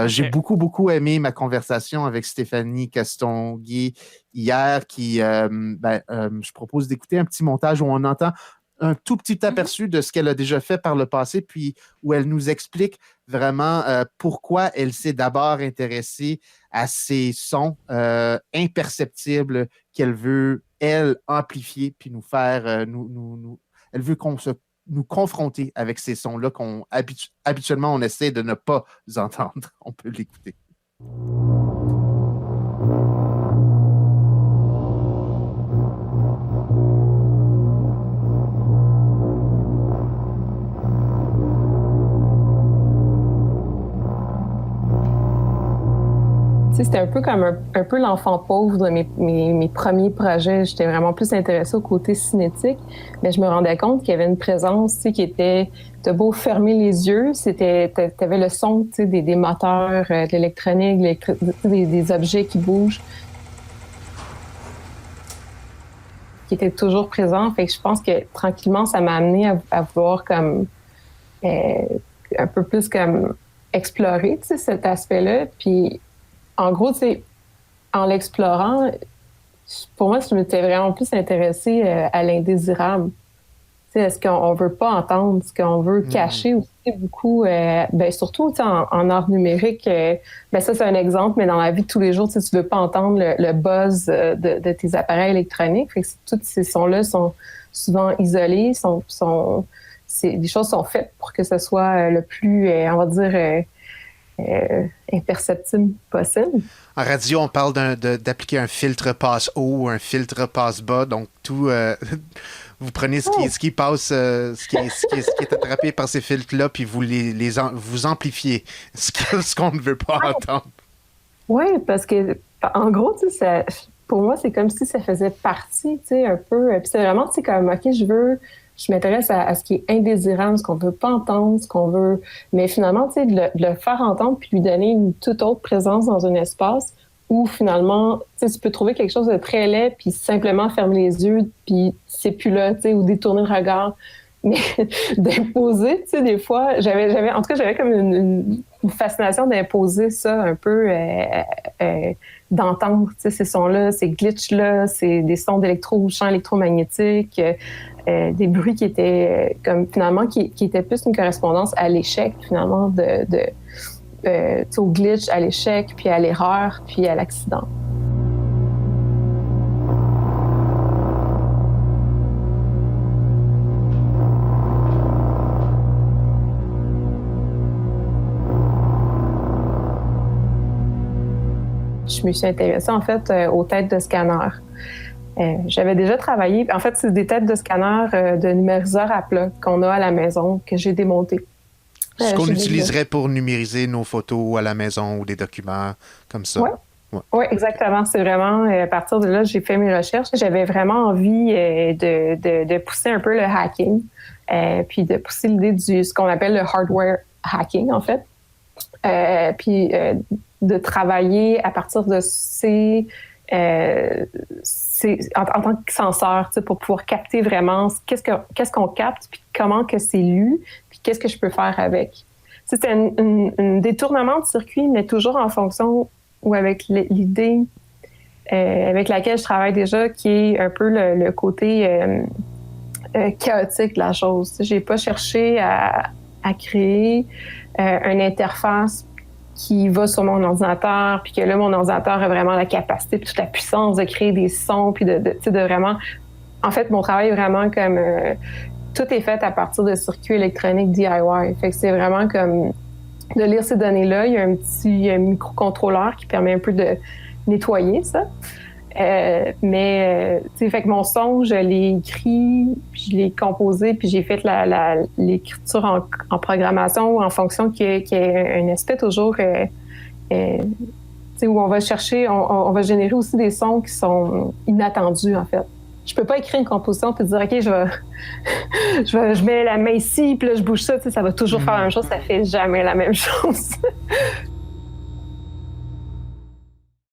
J'ai OK. beaucoup, beaucoup aimé ma conversation avec Stéphanie Castonguay hier, je propose d'écouter un petit montage où on entend un tout petit Mhm. aperçu de ce qu'elle a déjà fait par le passé, puis où elle nous explique vraiment pourquoi elle s'est d'abord intéressée à ces sons imperceptibles qu'elle veut, elle, amplifier, puis nous faire, elle veut nous confronter avec ces sons-là habituellement on essaie de ne pas entendre. On peut l'écouter. Tu sais, c'était un peu comme un peu l'enfant pauvre de mes premiers projets. J'étais vraiment plus intéressée au côté cinétique, mais je me rendais compte qu'il y avait une présence, tu sais, qui était, t'as beau fermer les yeux, t'avais le son, tu sais, des moteurs, de l'électronique, des objets qui bougent, qui étaient toujours présents. Fait que je pense que tranquillement, ça m'a amené à vouloir comme un peu plus comme explorer, tu sais, cet aspect-là. Puis en gros, tu sais, en l'explorant, pour moi, je m'étais vraiment plus intéressée à l'indésirable. Tu sais, est-ce qu'on veut pas entendre, ce qu'on veut cacher aussi beaucoup, surtout tu sais, en art numérique, ça c'est un exemple, mais dans la vie de tous les jours, tu sais, tu veux pas entendre le buzz de tes appareils électroniques. Fait que tous ces sons-là sont souvent isolés, les choses sont faites pour que ce soit le plus, on va dire, imperceptible possible. En radio, on parle d'appliquer un filtre passe-haut ou un filtre passe-bas. Donc, tout, vous prenez ce qui passe, ce qui est attrapé par ces filtres-là, puis vous vous amplifiez ce qu'on ne veut pas entendre. Oui, parce que, en gros, tu sais, pour moi, c'est comme si ça faisait partie, tu sais, un peu. Puis c'est vraiment, tu sais, comme, OK, je m'intéresse à ce qui est indésirable, ce qu'on veut pas entendre, ce qu'on veut. Mais finalement, tu sais, de le faire entendre puis lui donner une toute autre présence dans un espace où finalement, tu sais, tu peux trouver quelque chose de très laid puis simplement fermer les yeux puis c'est plus là, tu sais, ou détourner le regard. Mais d'imposer, tu sais, des fois, j'avais comme une fascination d'imposer ça un peu, d'entendre, tu sais, ces sons-là, ces glitches-là, c'est des sons champs électromagnétiques, des bruits qui étaient comme finalement qui étaient plus une correspondance à l'échec finalement au glitch, à l'échec, puis à l'erreur, puis à l'accident. Je me suis intéressée en fait aux têtes de scanner. J'avais déjà travaillé, en fait, c'est des têtes de scanner de numériseurs à plat qu'on a à la maison, que j'ai démontées. Ce qu'on utiliserait pour numériser nos photos à la maison ou des documents comme ça. Oui, exactement. C'est vraiment, à partir de là, j'ai fait mes recherches. J'avais vraiment envie de pousser un peu le hacking, puis de pousser l'idée ce qu'on appelle le hardware hacking, en fait. Puis de travailler à partir de en tant que censeur, pour pouvoir capter vraiment qu'est-ce qu'on capte, puis comment que c'est lu, puis qu'est-ce que je peux faire avec. C'est un détournement de circuit, mais toujours en fonction ou avec l'idée avec laquelle je travaille déjà, qui est un peu le côté chaotique de la chose. J'ai pas cherché à créer une interface qui va sur mon ordinateur, puis que là, mon ordinateur a vraiment la capacité, puis toute la puissance de créer des sons, puis de vraiment... En fait, mon travail est vraiment comme... tout est fait à partir de circuits électroniques DIY. Fait que c'est vraiment comme de lire ces données-là. Il y a un petit microcontrôleur qui permet un peu de nettoyer ça. Fait que mon son, je l'ai écrit, puis je l'ai composé, puis j'ai fait l'écriture en programmation en fonction qu'il y ait un aspect toujours où on va chercher, on va générer aussi des sons qui sont inattendus, en fait. Je peux pas écrire une composition puis dire, OK, je mets la main ici, puis là, je bouge ça, ça va toujours faire la même chose, ça fait jamais la même chose.